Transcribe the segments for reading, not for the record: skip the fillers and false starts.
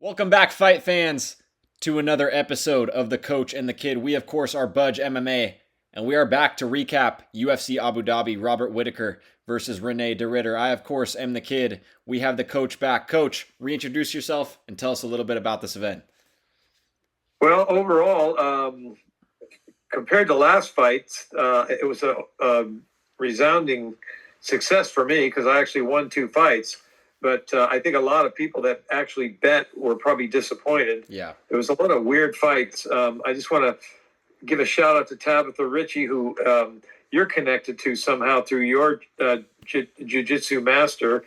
Welcome back, fight fans, to another episode of The Coach and the Kid. We, of course, are Budge MMA, and we are back to recap UFC Abu Dhabi, Robert Whittaker versus Rene de Ridder. I, of course, am the Kid. We have the Coach back. Coach, reintroduce yourself and tell us a little bit about this event. Well, overall, compared to last fights, it was a resounding success for me because I actually won two fights. But I think a lot of people that actually bet were probably disappointed. Yeah. There was a lot of weird fights. I just want to give a shout out to Tabitha Ritchie, who you're connected to somehow through your jiu-jitsu master.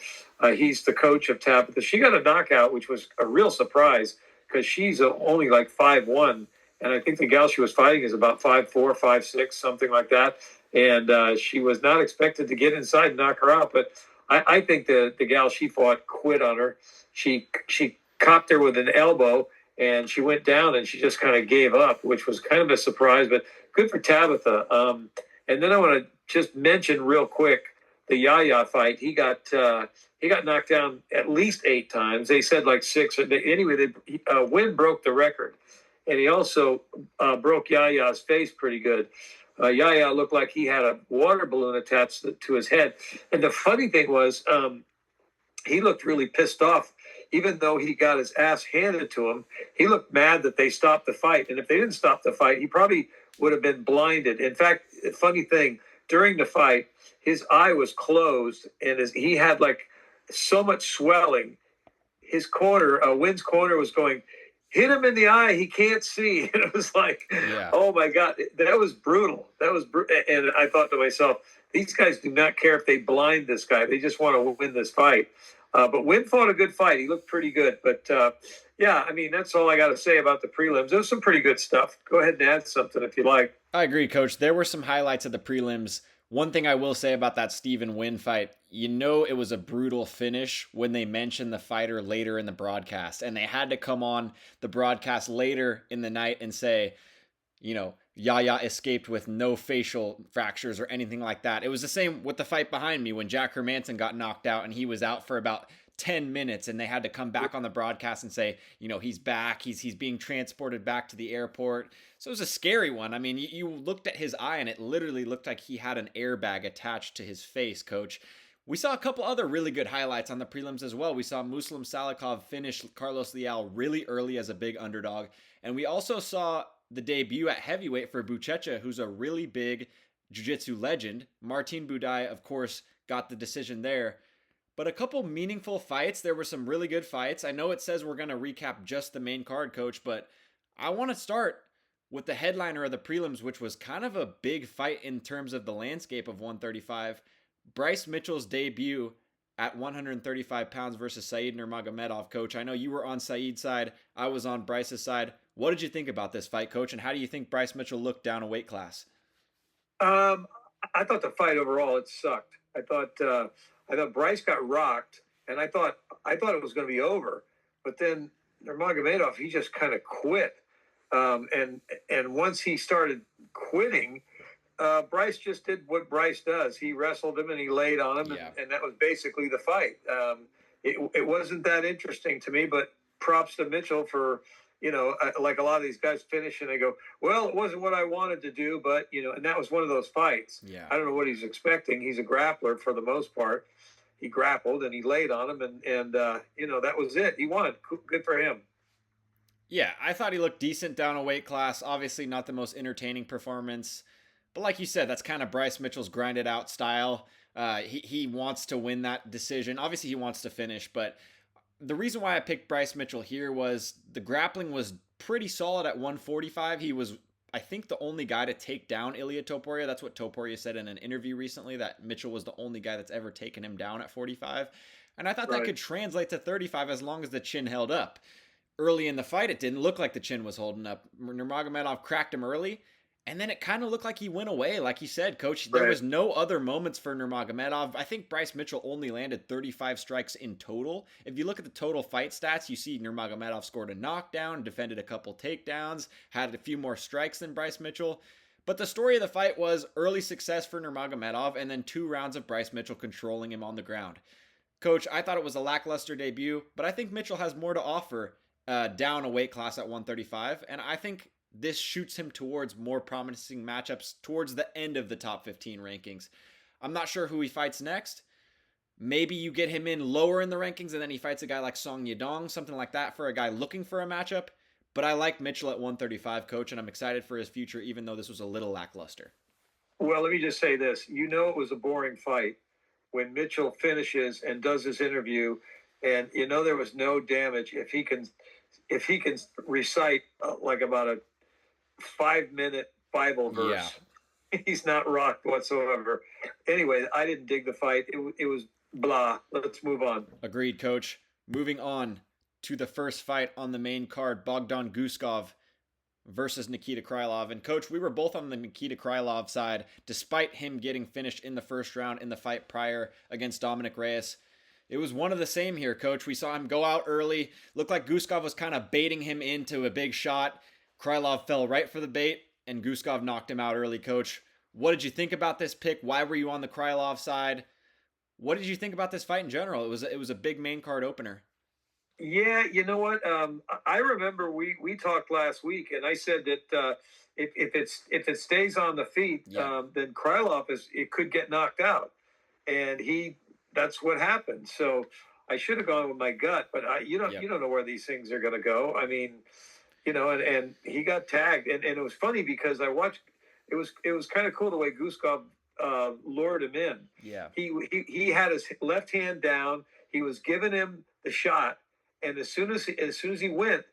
He's the coach of Tabitha. She got a knockout, which was a real surprise because she's only like 5'1", and I think the gal she was fighting is about 5'4", 5'6", something like that. And she was not expected to get inside and knock her out, but I think the gal she fought quit on her. She copped her with an elbow, and she went down, and she just kind of gave up, which was kind of a surprise, but good for Tabitha. And then I want to just mention real quick the Yahya fight. He got knocked down at least 8 times. They said like 6. Anyway, Wynn broke the record, and he also broke Yahya's face pretty good. Yahya looked like he had a water balloon attached to his head. And the funny thing was, he looked really pissed off. Even though he got his ass handed to him, he looked mad that they stopped the fight. And if they didn't stop the fight, he probably would have been blinded. In fact, funny thing, during the fight, his eye was closed, and he had like so much swelling. His corner, Wynn's corner, was going, hit him in the eye, he can't see. And it was like, yeah. Oh my God, that was brutal. And I thought to myself, these guys do not care if they blind this guy. They just want to win this fight. But Wynn fought a good fight. He looked pretty good. But yeah, I mean, that's all I got to say about the prelims. There was some pretty good stuff. Go ahead and add something if you like. I agree, Coach. There were some highlights of the prelims. One thing I will say about that Stephen Wynn fight, you know it was a brutal finish when they mentioned the fighter later in the broadcast. And they had to come on the broadcast later in the night and say, you know, Yahya escaped with no facial fractures or anything like that. It was the same with the fight behind me when Jack Hermanson got knocked out and he was out for about 10 minutes and they had to come back on the broadcast and say, you know, he's back. He's being transported back to the airport. So it was a scary one. I mean, you looked at his eye and it literally looked like he had an airbag attached to his face, Coach. We saw a couple other really good highlights on the prelims as well. We saw Muslim Salikov finish Carlos Leal really early as a big underdog. And we also saw the debut at heavyweight for Buchecha, who's a really big jiu-jitsu legend. Martin Budai, of course, got the decision there. But a couple meaningful fights. There were some really good fights. I know it says we're going to recap just the main card, Coach, but I want to start with the headliner of the prelims, which was kind of a big fight in terms of the landscape of 135. Bryce Mitchell's debut at 135 pounds versus Said Nurmagomedov. Coach, I know you were on Said's side. I was on Bryce's side. What did you think about this fight, Coach, and how do you think Bryce Mitchell looked down a weight class? I thought the fight overall, it sucked. I thought Bryce got rocked, and I thought it was going to be over. But then Nurmagomedov, he just kind of quit. And once he started quitting, Bryce just did what Bryce does. He wrestled him and he laid on him, yeah. and that was basically the fight. It wasn't that interesting to me, but props to Mitchell for, you know, like a lot of these guys finish and they go, well, it wasn't what I wanted to do, but, you know, and that was one of those fights. Yeah. I don't know what he's expecting. He's a grappler for the most part. He grappled and he laid on him, and you know, that was it. He won. Good for him. Yeah, I thought he looked decent down a weight class. Obviously not the most entertaining performance. But like you said, that's kind of Bryce Mitchell's grinded out style. He wants to win that decision. Obviously, he wants to finish. But the reason why I picked Bryce Mitchell here was the grappling was pretty solid at 145. He was, I think, the only guy to take down Ilia Topuria. That's what Topuria said in an interview recently, that Mitchell was the only guy that's ever taken him down at 45. And I thought that could translate to 35 as long as the chin held up. Early in the fight, it didn't look like the chin was holding up. Nurmagomedov cracked him early. And then it kind of looked like he went away. Like you said, Coach, there was no other moments for Nurmagomedov. I think Bryce Mitchell only landed 35 strikes in total. If you look at the total fight stats, you see Nurmagomedov scored a knockdown, defended a couple takedowns, had a few more strikes than Bryce Mitchell. But the story of the fight was early success for Nurmagomedov and then 2 rounds of Bryce Mitchell controlling him on the ground. Coach, I thought it was a lackluster debut, but I think Mitchell has more to offer down a weight class at 135, and I think this shoots him towards more promising matchups towards the end of the top 15 rankings. I'm not sure who he fights next. Maybe you get him in lower in the rankings and then he fights a guy like Song Yadong, something like that for a guy looking for a matchup. But I like Mitchell at 135, coach, and I'm excited for his future, even though this was a little lackluster. Well, let me just say this. It was a boring fight when Mitchell finishes and does his interview, and there was no damage. If he can recite like about a 5-minute Bible verse, he's not rocked whatsoever. Anyway, I didn't dig the fight. It was blah. Let's move on. Agreed, coach. Moving on to the first fight on the main card, Bogdan Guskov versus Nikita Krylov. And coach, we were both on the Nikita Krylov side, despite him getting finished in the first round in the fight prior against Dominic Reyes. It was one of the same here, coach. We saw him go out early. Looked like Guskov was kind of baiting him into a big shot. Krylov fell right for the bait, and Guskov knocked him out early, coach. What did you think about this pick? Why were you on the Krylov side? What did you think about this fight in general? It was a big main card opener. Yeah, you know what? I remember we talked last week, and I said that if it stays on the feet, then Krylov could get knocked out, and that's what happened. So I should have gone with my gut, but you don't know where these things are going to go. I mean, and he got tagged, and it was funny because I watched. It was kind of cool the way Guskov lured him in. Yeah, he had his left hand down. He was giving him the shot. And as soon as he went,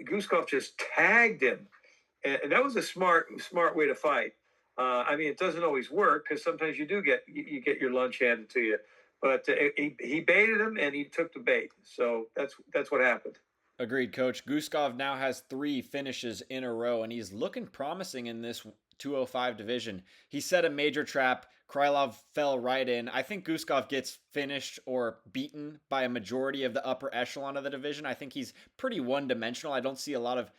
Guskov just tagged him, and that was a smart way to fight. I mean, it doesn't always work because sometimes you get your lunch handed to you, but he baited him and he took the bait. So that's what happened. Agreed, coach. Guskov now has 3 finishes in a row, and he's looking promising in this 205 division. He set a major trap. Krylov fell right in. I think Guskov gets finished or beaten by a majority of the upper echelon of the division. I think he's pretty one-dimensional. I don't see a lot of,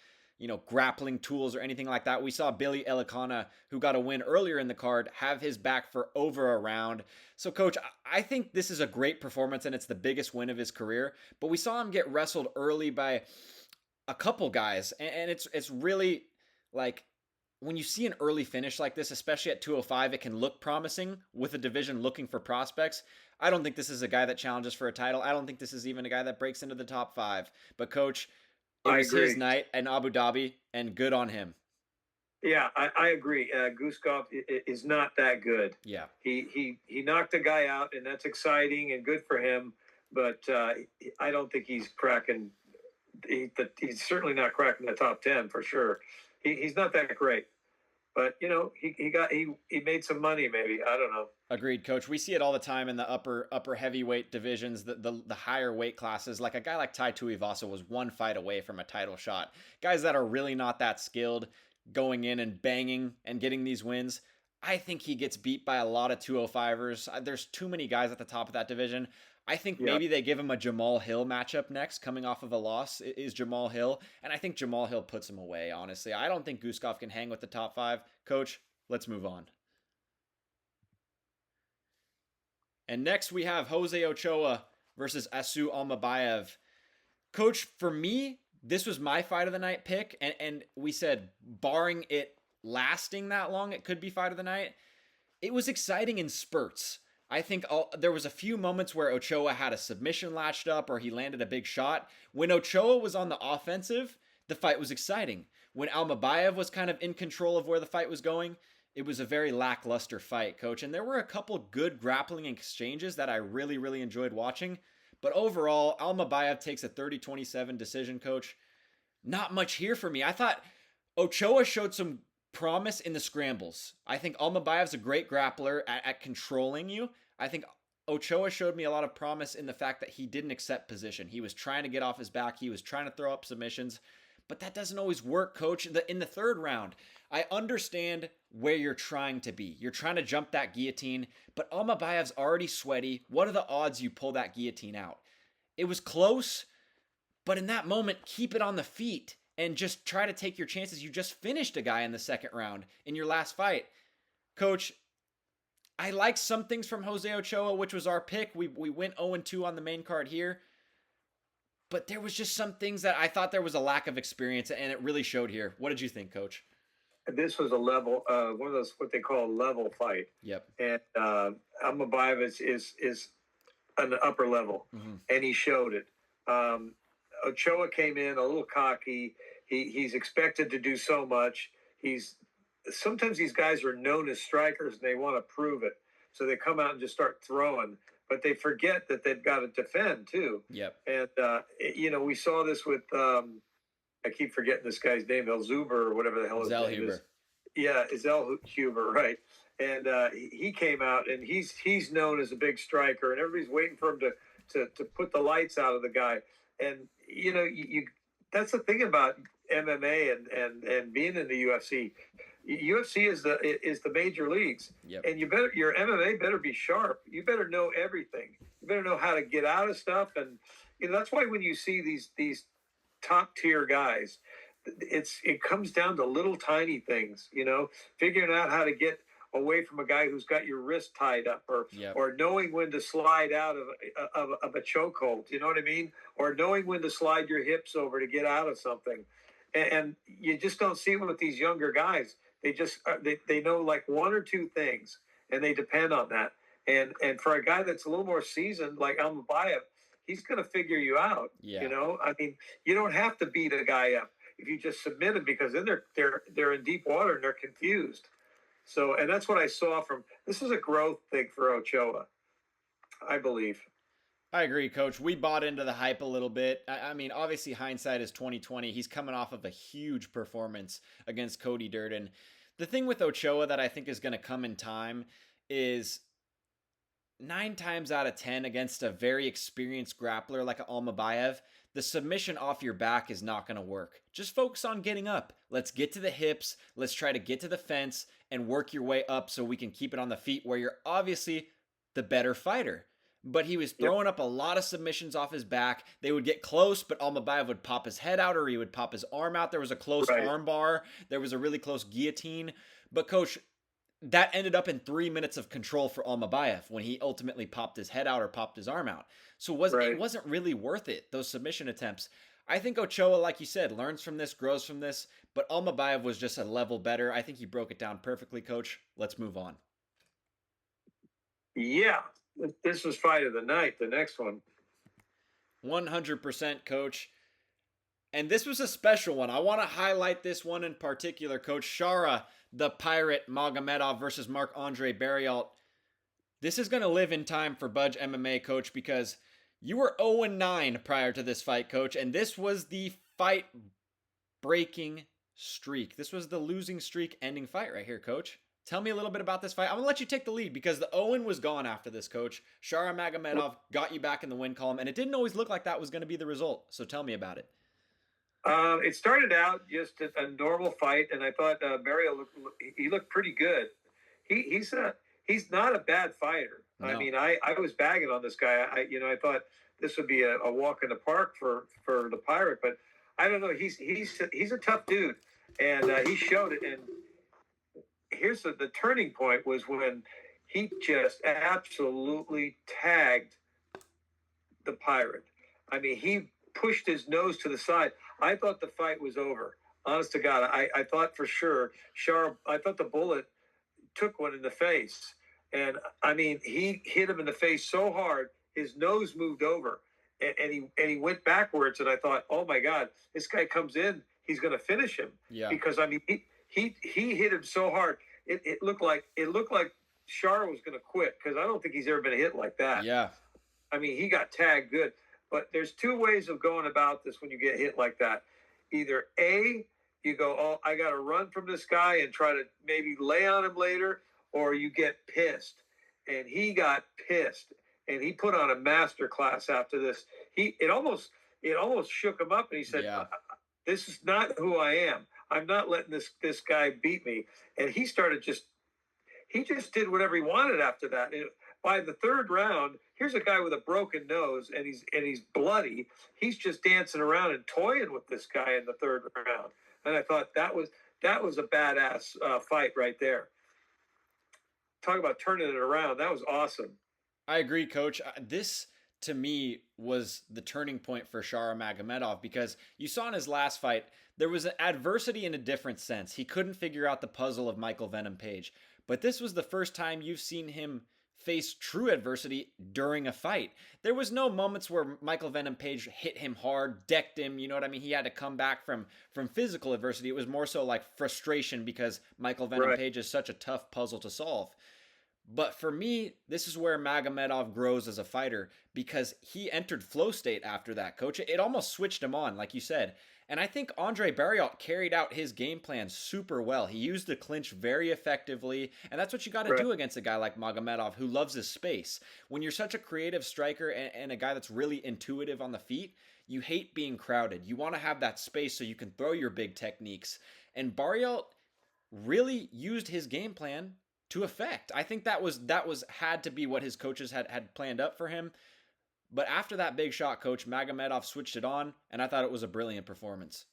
grappling tools or anything like that. We saw Billy Elikana, who got a win earlier in the card, have his back for over a round. So, coach, I think this is a great performance, and it's the biggest win of his career. But we saw him get wrestled early by a couple guys, and it's really like, when you see an early finish like this, especially at 205, it can look promising with a division looking for prospects. I don't think this is a guy that challenges for a title. I don't think this is even a guy that breaks into the top 5. But, coach, it was his night in Abu Dhabi, and good on him. Yeah, I agree. Guskov is not that good. Yeah. He knocked a guy out, and that's exciting and good for him. But I don't think he's cracking. He's certainly not cracking the top 10 for sure. He's not that great, but he made some money maybe. I don't know. Agreed, coach. We see it all the time in the upper heavyweight divisions, the higher weight classes. Like a guy like Tai Tuivasa was 1 fight away from a title shot. Guys that are really not that skilled going in and banging and getting these wins. I think he gets beat by a lot of 205ers. There's too many guys at the top of that division. I think maybe they give him a Jamal Hill matchup next, coming off of a loss, is Jamal Hill. And I think Jamal Hill puts him away, honestly. I don't think Guskov can hang with the top 5. Coach, let's move on. And next we have Jose Ochoa versus Asu Almabayev. Coach, for me, this was my fight of the night pick. And we said, barring it lasting that long, it could be fight of the night. It was exciting in spurts. I think there was a few moments where Ochoa had a submission latched up or he landed a big shot. When Ochoa was on the offensive, the fight was exciting. When Almabayev was kind of in control of where the fight was going, it was a very lackluster fight, coach. And there were a couple good grappling exchanges that I really, really enjoyed watching. But overall, Almabayev takes a 30-27 decision, coach. Not much here for me. I thought Ochoa showed some promise in the scrambles. I think Almabayev's a great grappler at controlling you. I think Ochoa showed me a lot of promise in the fact that he didn't accept position. He was trying to get off his back. He was trying to throw up submissions. But that doesn't always work, coach. In the third round, I understand where you're trying to be. You're trying to jump that guillotine, but Almabayev's already sweaty. What are the odds you pull that guillotine out? It was close, but in that moment, keep it on the feet and just try to take your chances. You just finished a guy in the second round in your last fight. Coach, I like some things from Jose Ochoa, which was our pick. We went 0-2 on the main card here. but there was just some things that I thought there was a lack of experience, and it really showed here. What did you think, Coach? This was a level, one of those what they call a level fight. Yep. And Alma is an upper level, and he showed it. Ochoa came in a little cocky. He's expected to do so much. Sometimes these guys are known as strikers, and they want to prove it, so they come out and just start throwing. But they forget that they've got to defend too. Yep. And we saw this with I keep forgetting this guy's name, Elzuber or whatever the hell his name is. Yeah, Zellhuber, right? And he came out, and he's known as a big striker, and everybody's waiting for him to put the lights out of the guy. And you that's the thing about MMA and being in the UFC. UFC is the major leagues, yep. And your MMA better be sharp. You better know everything. You better know how to get out of stuff, and that's why when you see these top tier guys, it comes down to little tiny things. Figuring out how to get away from a guy who's got your wrist tied up, or knowing when to slide out of a chokehold. You know what I mean? Or knowing when to slide your hips over to get out of something. And you just don't see them with these younger guys. They just they know like one or two things, and they depend on that. And for a guy that's a little more seasoned, like Almabayev, he's going to figure you out. Yeah. I mean, you don't have to beat a guy up if you just submit him, because then they're in deep water and they're confused. So, and that's what I saw this is a growth thing for Ochoa, I believe. I agree, Coach. We bought into the hype a little bit. I mean, obviously hindsight is 2020. He's coming off of a huge performance against Cody Durden. The thing with Ochoa that I think is going to come in time is 9 times out of 10 against a very experienced grappler like Almabayev, the submission off your back is not going to work. Just focus on getting up. Let's get to the hips. Let's try to get to the fence and work your way up so we can keep it on the feet, where you're obviously the better fighter. But he was throwing up a lot of submissions off his back. They would get close, but Almabayev would pop his head out, or he would pop his arm out. There was a close arm bar. There was a really close guillotine. But Coach, that ended up in 3 minutes of control for Almabayev when he ultimately popped his head out or popped his arm out. So it wasn't really worth it, those submission attempts. I think Ochoa, like you said, learns from this, grows from this, but Almabayev was just a level better. I think he broke it down perfectly, Coach. Let's move on. Yeah, this was fight of the night, the next one. 100%, Coach. And this was a special one. I want to highlight this one in particular, Coach. Shara, the Pirate Magamemedov versus Marc-Andre Barriault. This is going to live in time for Budge MMA, Coach, because you were 0-9 prior to this fight, Coach, and this was the fight-breaking streak. This was the losing streak-ending fight right here, Coach. Tell me a little bit about this fight. I'm going to let you take the lead because the Owen was gone after this, Coach. Shara Magamemedov got you back in the win column, and it didn't always look like that was going to be the result. So tell me about it. It started out just a normal fight, and I thought Barriault looked pretty good. He's not a bad fighter. No. I mean, I was bagging on this guy. I thought this would be a walk in the park for the Pirate, but I don't know. He's a tough dude, and he showed it. And here's the turning point was when he just absolutely tagged the Pirate. I mean, he pushed his nose to the side. I thought the fight was over. Honest to God, I thought for sure. I thought the bullet took one in the face. And, I mean, he hit him in the face so hard, his nose moved over. And he went backwards. And I thought, oh, my God, this guy comes in, he's going to finish him. Yeah. Because, I mean, he hit him so hard. It looked like Shara was going to quit, because I don't think he's ever been hit like that. Yeah. I mean, he got tagged good. But there's two ways of going about this when you get hit like that. Either A, you go, oh, I got to run from this guy and try to maybe lay on him later, or you get pissed. And he got pissed, and he put on a master class after this. It almost shook him up, and he said, this is not who I am. I'm not letting this guy beat me. And he just did whatever he wanted after that. And by the third round, here's a guy with a broken nose, and he's bloody. He's just dancing around and toying with this guy in the third round. And I thought that was a badass fight right there. Talk about turning it around. That was awesome. I agree, Coach. This to me was the turning point for Magamemedov, because you saw in his last fight, there was an adversity in a different sense. He couldn't figure out the puzzle of Michael Venom Page. But this was the first time you've seen him face true adversity during a fight. There was no moments where Michael Venom Page hit him hard, decked him, you know what I mean? He had to come back from physical adversity. It was more so like frustration because Michael Venom Page is such a tough puzzle to solve. But for me, this is where Magamemedov grows as a fighter, because he entered flow state after that, coach. It almost switched him on, like you said. And I think Andre Barriault carried out his game plan super well. He used the clinch very effectively, and that's what you got to do against a guy like Magamemedov, who loves his space. When you're such a creative striker and a guy that's really intuitive on the feet, you hate being crowded. You want to have that space so you can throw your big techniques. And Barriault really used his game plan to effect. I think that was had to be what his coaches had planned up for him. But after that big shot, coach, Magamemedov switched it on, and I thought it was a brilliant performance.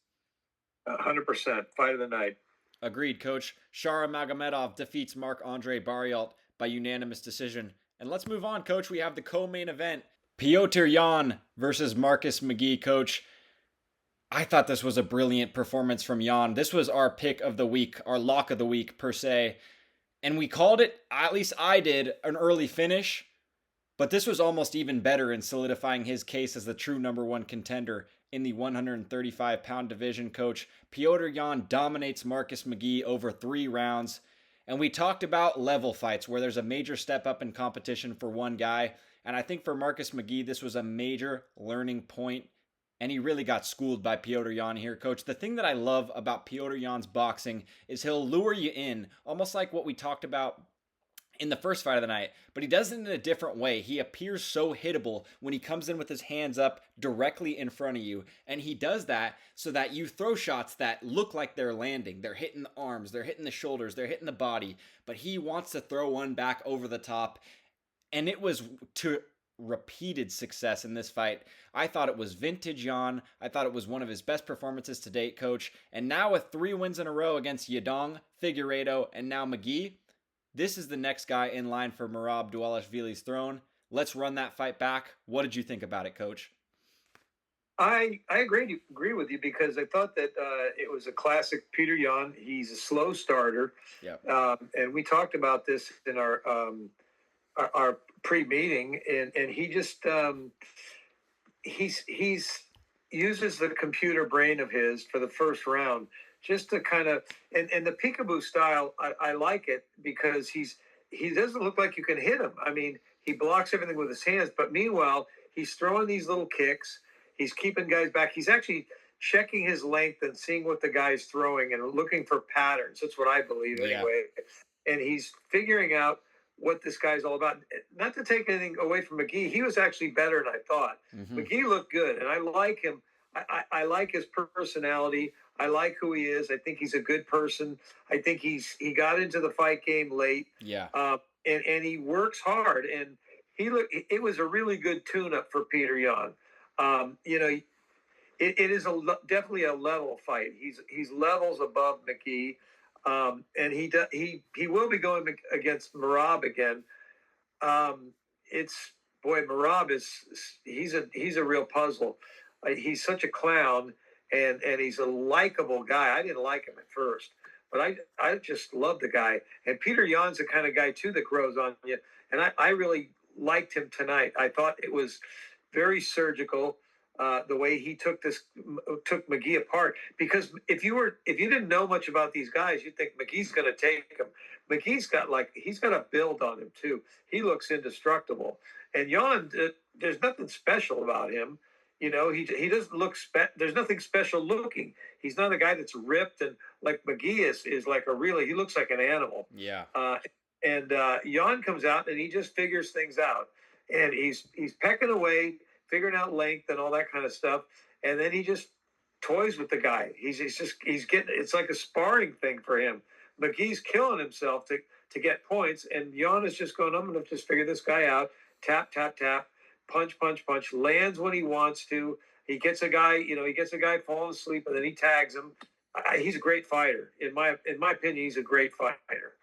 100%. Fight of the night. Agreed, coach. Magamemedov defeats Marc-Andre Barriault by unanimous decision. And let's move on, coach. We have the co-main event. Petr Yan versus Marcus McGee, coach. I thought this was a brilliant performance from Yan. This was our pick of the week, our lock of the week, per se. And we called it, at least I did, an early finish. But this was almost even better in solidifying his case as the true number one contender in the 135-pound division, coach. Petr Yan dominates Marcus McGee over 3 rounds. And we talked about level fights, where there's a major step up in competition for one guy. And I think for Marcus McGee, this was a major learning point. And he really got schooled by Petr Yan here, coach. The thing that I love about Petr Yan's boxing is he'll lure you in, almost like what we talked about in the first fight of the night, but he does it in a different way. He appears so hittable when he comes in with his hands up directly in front of you, and he does that so that you throw shots that look like they're landing. They're hitting the arms, they're hitting the shoulders, they're hitting the body, but he wants to throw one back over the top, and it was to repeated success in this fight. I thought it was vintage Yan. I thought it was one of his best performances to date, coach, and now with 3 wins in a row against Yadong, Figueiredo, and now McGee, this is the next guy in line for Merab Dvalishvili's throne. Let's run that fight back. What did you think about it, coach? I agree with you, because I thought that it was a classic Petr Yan. He's a slow starter. Yep. And we talked about this in our pre-meeting, and he just he's uses the computer brain of his for the first round, just to kind of, and the peekaboo style, I like it, because he doesn't look like you can hit him. I mean, he blocks everything with his hands, but meanwhile, he's throwing these little kicks. He's keeping guys back. He's actually checking his length and seeing what the guy's throwing and looking for patterns. That's what I believe anyway. Yeah. And he's figuring out what this guy's all about. Not to take anything away from McGee, he was actually better than I thought. Mm-hmm. McGee looked good, and I like him. I like his personality. I like who he is. I think he's a good person. I think he got into the fight game late. Yeah. And he works hard. And it was a really good tune-up for Petr Yan. It is definitely a level fight. He's levels above McGee. And he will be going against Merab again. Merab he's a real puzzle. He's such a clown. And he's a likable guy. I didn't like him at first, but I just love the guy. And Petr Yan's the kind of guy, too, that grows on you. And I really liked him tonight. I thought it was very surgical, the way he took McGee apart. Because if you didn't know much about these guys, you'd think McGee's going to take him. McGee's got a build on him, too. He looks indestructible. And Yan, there's nothing special about him. You know, he doesn't look there's nothing special looking. He's not a guy that's ripped, and like McGee is like he looks like an animal. Yeah. And Yan comes out and he just figures things out, and he's pecking away, figuring out length and all that kind of stuff, and then he just toys with the guy. He's getting, it's like a sparring thing for him. McGee's killing himself to get points, and Yan is just going, I'm going to just figure this guy out. Tap, tap, tap. Punch, punch, punch, lands when he wants to. He gets a guy falling asleep, and then he tags him. He's a great fighter. In my opinion, he's a great fighter.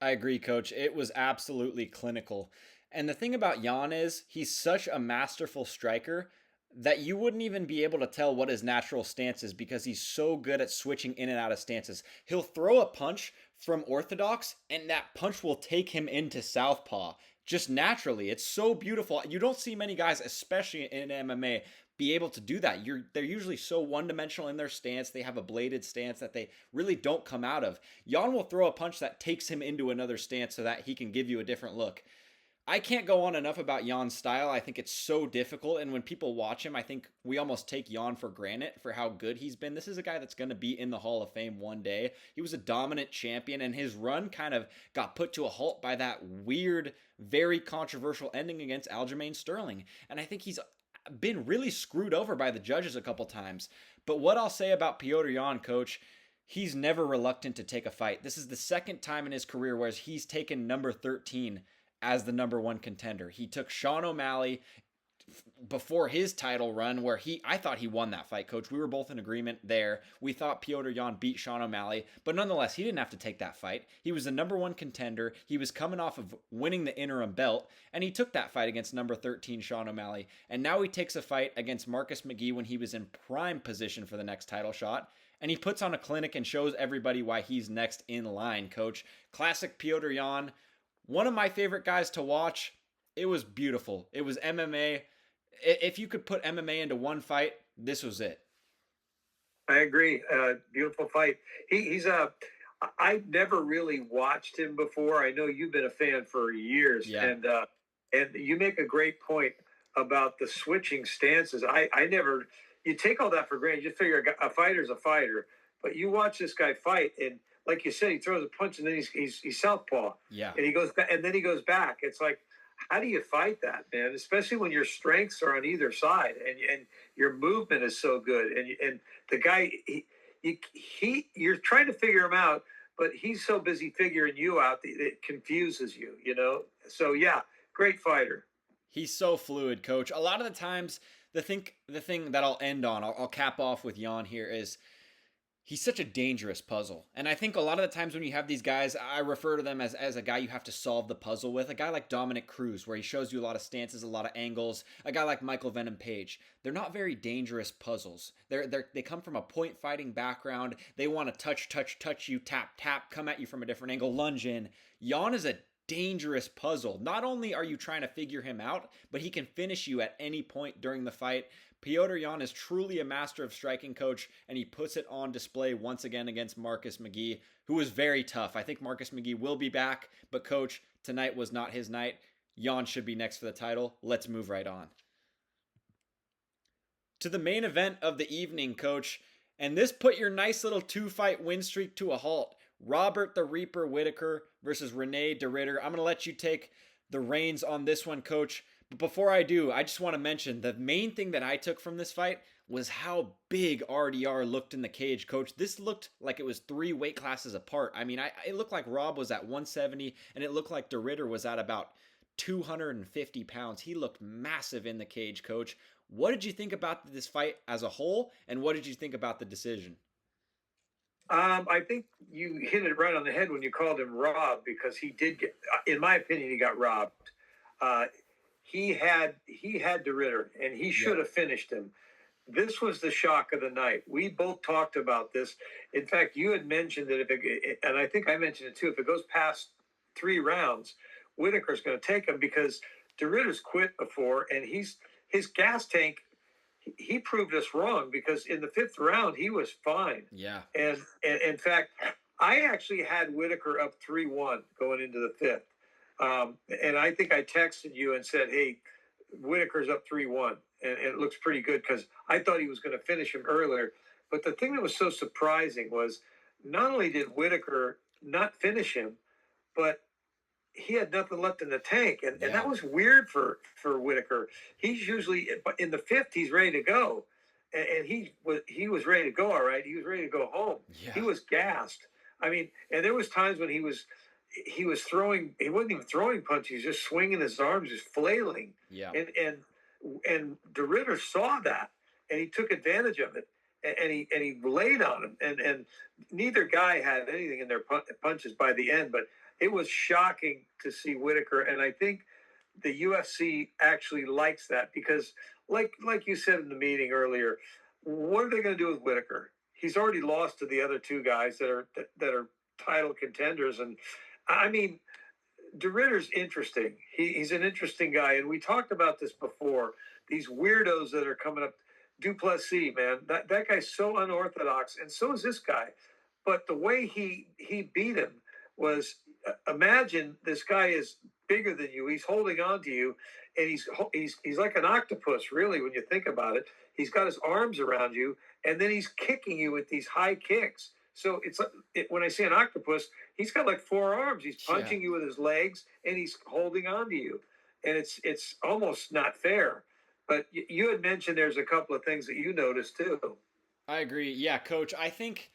I agree, coach. It was absolutely clinical. And the thing about Jan is he's such a masterful striker that you wouldn't even be able to tell what his natural stance is because he's so good at switching in and out of stances. He'll throw a punch from orthodox and that punch will take him into southpaw just naturally. It's so beautiful. You don't see many guys, especially in MMA, be able to do that. They're usually so one-dimensional in their stance. They have a bladed stance that they really don't come out of. Jan will throw a punch that takes him into another stance so that he can give you a different look. I can't go on enough about Jan's style. I think it's so difficult. And when people watch him, I think we almost take Jan for granted for how good he's been. This is a guy that's going to be in the Hall of Fame one day. He was a dominant champion, and his run kind of got put to a halt by that weird, very controversial ending against Aljamain Sterling. And I think he's been really screwed over by the judges a couple times. But what I'll say about Petr Yan, coach, he's never reluctant to take a fight. This is the second time in his career where he's taken number 13 as the number one contender. He took Sean O'Malley before his title run where I thought he won that fight, coach. We were both in agreement there. We thought Petr Yan beat Sean O'Malley, but nonetheless, he didn't have to take that fight. He was the number one contender. He was coming off of winning the interim belt, and he took that fight against number 13 Sean O'Malley. And now he takes a fight against Marcus McGee when he was in prime position for the next title shot. And he puts on a clinic and shows everybody why he's next in line, coach. Classic Petr Yan. One of my favorite guys to watch. It was beautiful. It was MMA. If you could put MMA into one fight, this was it. I agree. Beautiful fight. I've never really watched him before. I know you've been a fan for years, Yeah. And you make a great point about the switching stances. I never. You take all that for granted. You just figure a fighter's a fighter, but you watch this guy fight, and like you said, he throws a punch and then he's southpaw. Yeah. And he goes back, and then he goes back. It's like, how do you fight that, man? Especially when your strengths are on either side and your movement is so good. And the guy, you're trying to figure him out, but he's so busy figuring you out that it confuses you, you know? So yeah, great fighter. He's so fluid, coach. A lot of the times, the thing that I'll end on, I'll cap off with Jan here is, he's such a dangerous puzzle. And I think a lot of the times when you have these guys, I refer to them as a guy you have to solve the puzzle with. A guy like Dominic Cruz, where he shows you a lot of stances, a lot of angles. A guy like Michael Venom Page. They're not very dangerous puzzles. They come from a point fighting background. They want to touch you, tap, come at you from a different angle, lunge in. Jan is a dangerous puzzle. Not only are you trying to figure him out, but he can finish you at any point during the fight. Petr Yan is truly a master of striking, coach, and he puts it on display once again against Marcus McGee, who was very tough. I think Marcus McGee will be back, but coach, tonight was not his night. Yan should be next for the title. Let's move right on to the main event of the evening, coach, and this put your nice little 2-fight win streak to a halt. Robert the Reaper Whittaker versus Rene de Ridder. I'm going to let you take the reins on this one, coach. But before I do, I just want to mention the main thing that I took from this fight was how big RDR looked in the cage, coach. This looked like it was 3 weight classes apart. I mean, it looked like Rob was at 170, and it looked like de Ridder was at about 250 pounds. He looked massive in the cage, coach. What did you think about this fight as a whole, and what did you think about the decision? I think you hit it right on the head when you called him Rob, because he did get, in my opinion, he got robbed. He had de Ridder, and he should have finished him. This was the shock of the night. We both talked about this. In fact, you had mentioned that and I think I mentioned it too, if it goes past 3 rounds, Whittaker's going to take him, because de Ridder's quit before, and his gas tank, he proved us wrong, because in the 5th round, he was fine. Yeah. And in fact, I actually had Whittaker up 3-1 going into the 5th. And I think I texted you and said, hey, Whittaker's up 3-1. And it looks pretty good, because I thought he was going to finish him earlier. But the thing that was so surprising was not only did Whittaker not finish him, but he had nothing left in the tank. And that was weird for Whittaker. He's usually, in the 5th, he's ready to go. And he was ready to go, all right. He was ready to go home. Yeah. He was gassed. I mean, and there was times when he was throwing, he wasn't even throwing punches, he was just swinging his arms, just flailing. Yeah. And de Ridder saw that, and he took advantage of it, and he laid on him. And neither guy had anything in their punches by the end, but it was shocking to see Whittaker. And I think the UFC actually likes that because, like you said in the meeting earlier, what are they going to do with Whittaker? He's already lost to the other two guys that are title contenders, and I mean, DeRitter's interesting. He's an interesting guy, and we talked about this before. These weirdos that are coming up, Duplessis, man, that guy's so unorthodox, and so is this guy. But the way he beat him was, imagine this guy is bigger than you. He's holding on to you, and he's like an octopus, really, when you think about it. He's got his arms around you, and then he's kicking you with these high kicks. So when I say an octopus, he's got like four arms. He's punching you with his legs, and he's holding on to you, and it's almost not fair. But you had mentioned there's a couple of things that you noticed too. I agree. Yeah, Coach. I think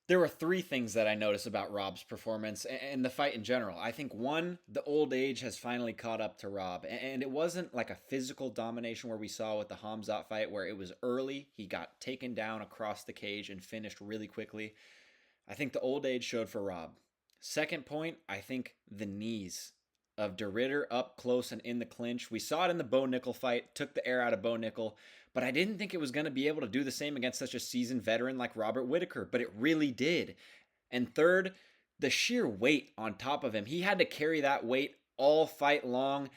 there were three things that I noticed about Rob's performance and the fight in general. I think one, the old age has finally caught up to Rob, and it wasn't like a physical domination where we saw with the Hamzat fight where it was early, he got taken down across the cage and finished really quickly. I think the old age showed for Rob. Second point, I think the knees of DeRitter up close and in the clinch. We saw it in the Bo Nickel fight, took the air out of Bo Nickel, but I didn't think it was going to be able to do the same against such a seasoned veteran like Robert Whittaker, but it really did. And third, the sheer weight on top of him. He had to carry that weight all fight long.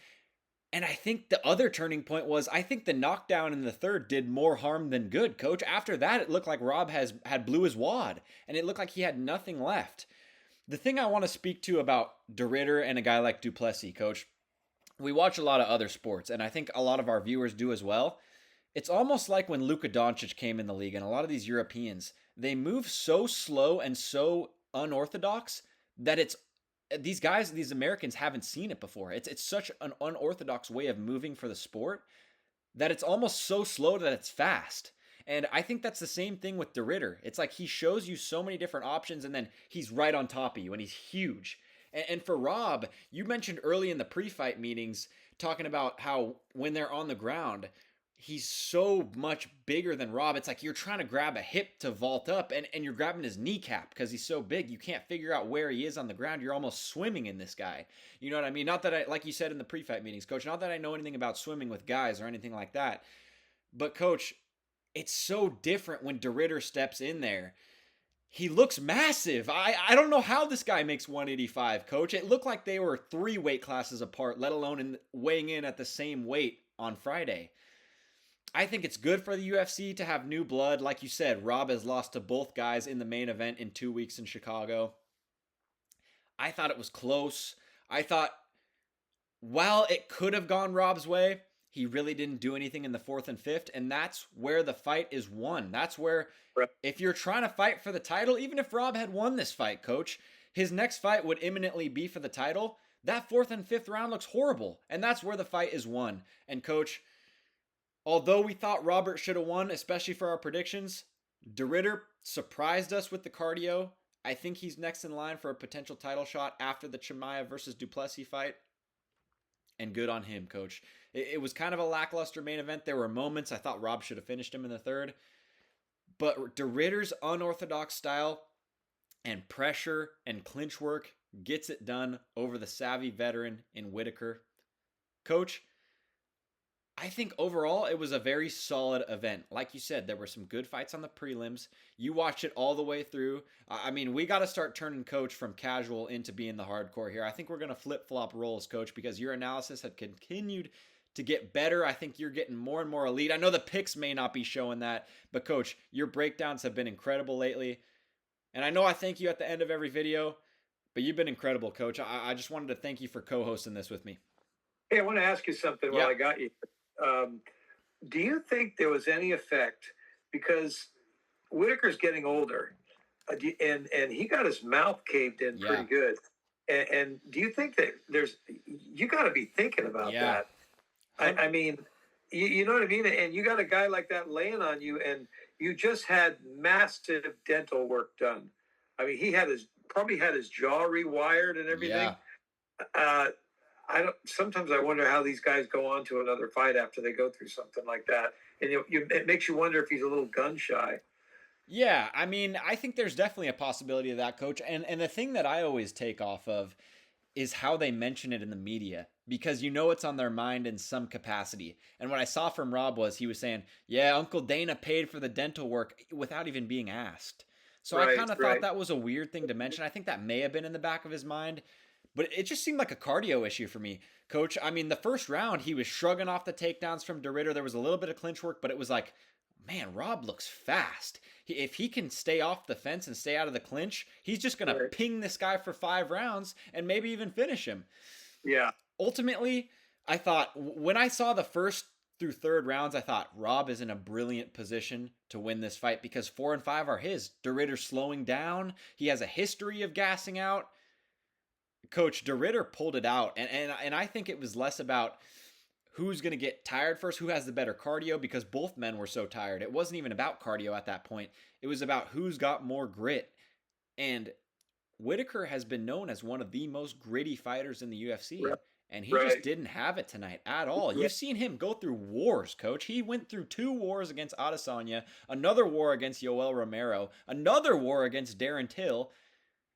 And I think the other turning point was, I think the knockdown in the third did more harm than good, Coach. After that, it looked like Rob had blew his wad, and it looked like he had nothing left. The thing I want to speak to about DeRitter and a guy like Duplessis, Coach, we watch a lot of other sports, and I think a lot of our viewers do as well. It's almost like when Luka Doncic came in the league, and a lot of these Europeans, they move so slow and so unorthodox that these guys, these Americans haven't seen it before. It's such an unorthodox way of moving for the sport that it's almost so slow that it's fast. And I think that's the same thing with DeRitter. It's like he shows you so many different options, and then he's right on top of you, and he's huge. And for Rob, you mentioned early in the pre-fight meetings talking about how when they're on the ground, he's so much bigger than Rob. It's like you're trying to grab a hip to vault up, and you're grabbing his kneecap because he's so big. You can't figure out where he is on the ground. You're almost swimming in this guy. You know what I mean? Not that I, like you said in the pre-fight meetings, Coach, not that I know anything about swimming with guys or anything like that. But, Coach, it's so different when DeRitter steps in there. He looks massive. I don't know how this guy makes 185, Coach. It looked like they were 3 weight classes apart, let alone weighing in at the same weight on Friday. I think it's good for the UFC to have new blood. Like you said, Rob has lost to both guys in the main event in 2 weeks in Chicago. I thought it was close. I thought, while it could have gone Rob's way, he really didn't do anything in the 4th and 5th, and that's where the fight is won. That's where, if you're trying to fight for the title, even if Rob had won this fight, Coach, his next fight would imminently be for the title. That 4th and 5th round looks horrible, and that's where the fight is won. And, Coach, although we thought Robert should have won, especially for our predictions, DeRitter surprised us with the cardio. I think he's next in line for a potential title shot after the Chimaev versus Duplessis fight. And good on him, Coach. It was kind of a lackluster main event. There were moments I thought Rob should have finished him in the third. But DeRitter's unorthodox style and pressure and clinch work gets it done over the savvy veteran in Whittaker. Coach, I think overall it was a very solid event. Like you said, there were some good fights on the prelims. You watched it all the way through. I mean, we got to start turning Coach from casual into being the hardcore here. I think we're going to flip-flop roles, Coach, because your analysis had continued to get better. I think you're getting more and more elite. I know the picks may not be showing that, but Coach, your breakdowns have been incredible lately. And I know I thank you at the end of every video, but you've been incredible, Coach. I just wanted to thank you for co-hosting this with me. Hey, I want to ask you something while I got you. Do you think there was any effect, because Whittaker's getting older, and he got his mouth caved in pretty good, and do you think that you got to be thinking about that? I mean, you know what I mean? And you got a guy like that laying on you, and you just had massive dental work done. I mean, he probably had his jaw rewired and everything. Sometimes I wonder how these guys go on to another fight after they go through something like that. And it makes you wonder if he's a little gun shy. Yeah, I mean, I think there's definitely a possibility of that, Coach. And the thing that I always take off of is how they mention it in the media, because it's on their mind in some capacity. And what I saw from Rob was he was saying, yeah, Uncle Dana paid for the dental work without even being asked. So I Right, kind of thought right. that was a weird thing to mention. I think that may have been in the back of his mind, but it just seemed like a cardio issue for me. Coach, I mean, the first round, he was shrugging off the takedowns from DeRitter. There was a little bit of clinch work, but it was like, man, Rob looks fast. If he can stay off the fence and stay out of the clinch, he's just going to Right. ping this guy for 5 rounds and maybe even finish him. Yeah. Ultimately, I thought when I saw the first through third rounds, I thought Rob is in a brilliant position to win this fight because 4 and 5 are his. DeRitter's slowing down. He has a history of gassing out. Coach, DeRitter pulled it out, and I think it was less about who's going to get tired first, who has the better cardio, because both men were so tired. It wasn't even about cardio at that point. It was about who's got more grit. And Whittaker has been known as one of the most gritty fighters in the UFC, Right. and he just Right. didn't have it tonight at all. Yeah. You've seen him go through wars, Coach. He went through 2 wars against Adesanya, another war against Yoel Romero, another war against Darren Till.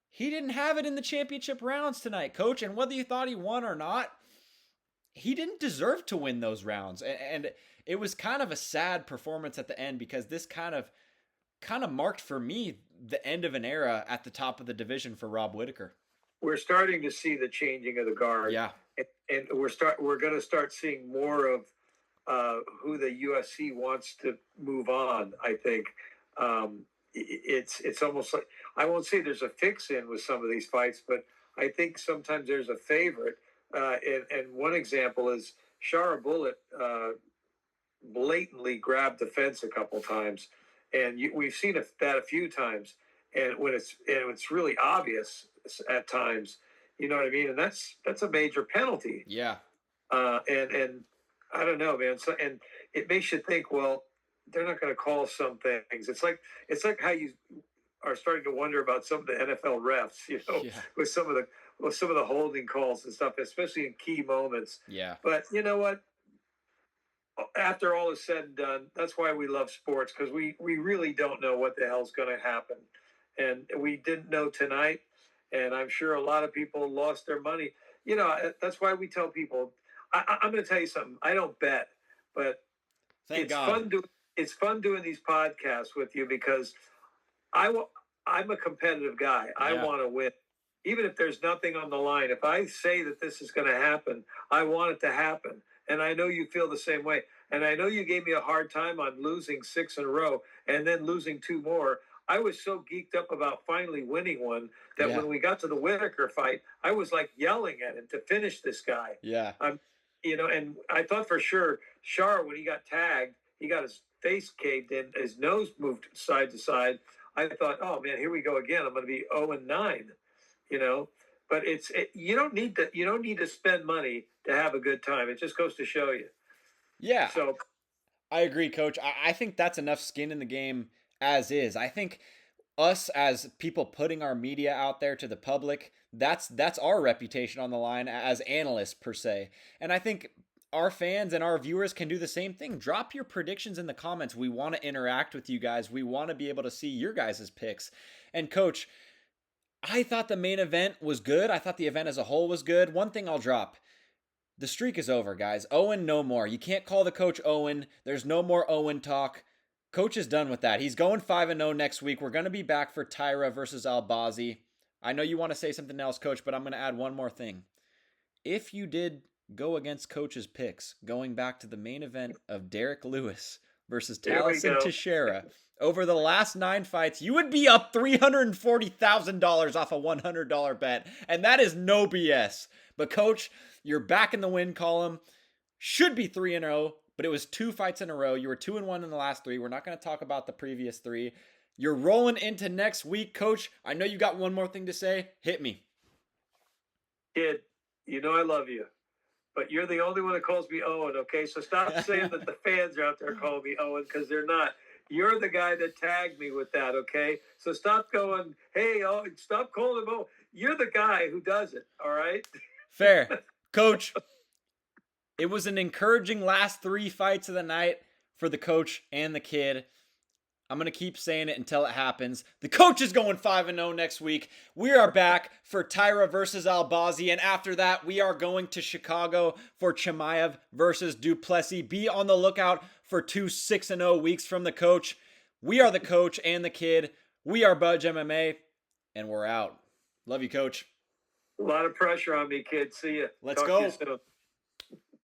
He didn't have it in the championship rounds tonight, Coach, and whether you thought he won or not, he didn't deserve to win those rounds. And it was kind of a sad performance at the end because this kind of marked for me the end of an era at the top of the division for Rob Whittaker. We're starting to see the changing of the guard. Yeah. And we're going to start seeing more of who the UFC wants to move on. I think it's almost like, I won't say there's a fix in with some of these fights, but I think sometimes there's a favorite. And one example is Shara Bullet blatantly grabbed the fence a couple times, and we've seen that a few times. And when it's really obvious at times, you know what I mean. And that's a major penalty. Yeah. And I don't know, man. So, and it makes you think, well, they're not going to call some things. It's like how you are starting to wonder about some of the NFL refs, Yeah. with some of the holding calls and stuff, especially in key moments. Yeah. But you know what? After all is said and done, that's why we love sports, because we really don't know what the hell's going to happen. And we didn't know tonight. And I'm sure a lot of people lost their money. That's why we tell people, I'm going to tell you something. I don't bet, but Thank God. It's fun doing these podcasts with you because I'm a competitive guy. I want to win. Even if there's nothing on the line, if I say that this is going to happen, I want it to happen. And I know you feel the same way. And I know you gave me a hard time on losing 6 in a row and then losing 2 more. I was so geeked up about finally winning one that when we got to the Whittaker fight, I was like yelling at him to finish this guy. Yeah. And I thought for sure, Shar, when he got tagged, he got his face caved in, his nose moved side to side. I thought, oh man, here we go again. I'm going to be 0-9, But you don't need to spend money to have a good time. It just goes to show you. Yeah. So I agree, Coach. I think that's enough skin in the game as is. I think us as people putting our media out there to the public, that's our reputation on the line as analysts per se. And I think our fans and our viewers can do the same thing. Drop your predictions in the comments. We want to interact with you guys. We want to be able to see your guys' picks. And Coach, I thought the main event was good. I thought the event as a whole was good. One thing I'll drop. The streak is over, guys. Owen, no more. You can't call the coach Owen. There's no more Owen talk. Coach is done with that. He's going 5-0 next week. We're going to be back for Tyra versus Albazi. I know you want to say something else, Coach, but I'm going to add one more thing. If you did go against Coach's picks, going back to the main event of Derek Lewis versus Taliesin Teixeira, over the last 9 fights, you would be up $340,000 off a $100 bet, and that is no BS. But Coach, you're back in the win column. Should be 3-0, but it was 2 fights in a row. You were 2-1 in the last 3. We're not going to talk about the previous 3. You're rolling into next week, Coach. I know you got one more thing to say. Hit me. Kid, I love you, but you're the only one that calls me Owen, okay? So stop saying that the fans are out there calling me Owen, because they're not. You're the guy that tagged me with that, okay? So stop going, hey, stop calling him Owen. You're the guy who does it, all right? Fair. Coach, it was an encouraging last 3 fights of the night for the coach and the kid. I'm going to keep saying it until it happens. The coach is going 5-0 next week. We are back for Tyra versus Albazi. And after that, we are going to Chicago for Chimaev versus Duplessis. Be on the lookout for 2 6-0 weeks from the coach. We are the coach and the kid. We are Budge MMA. And we're out. Love you, coach. A lot of pressure on me, kid. See ya. Let's Talk go. to you soon.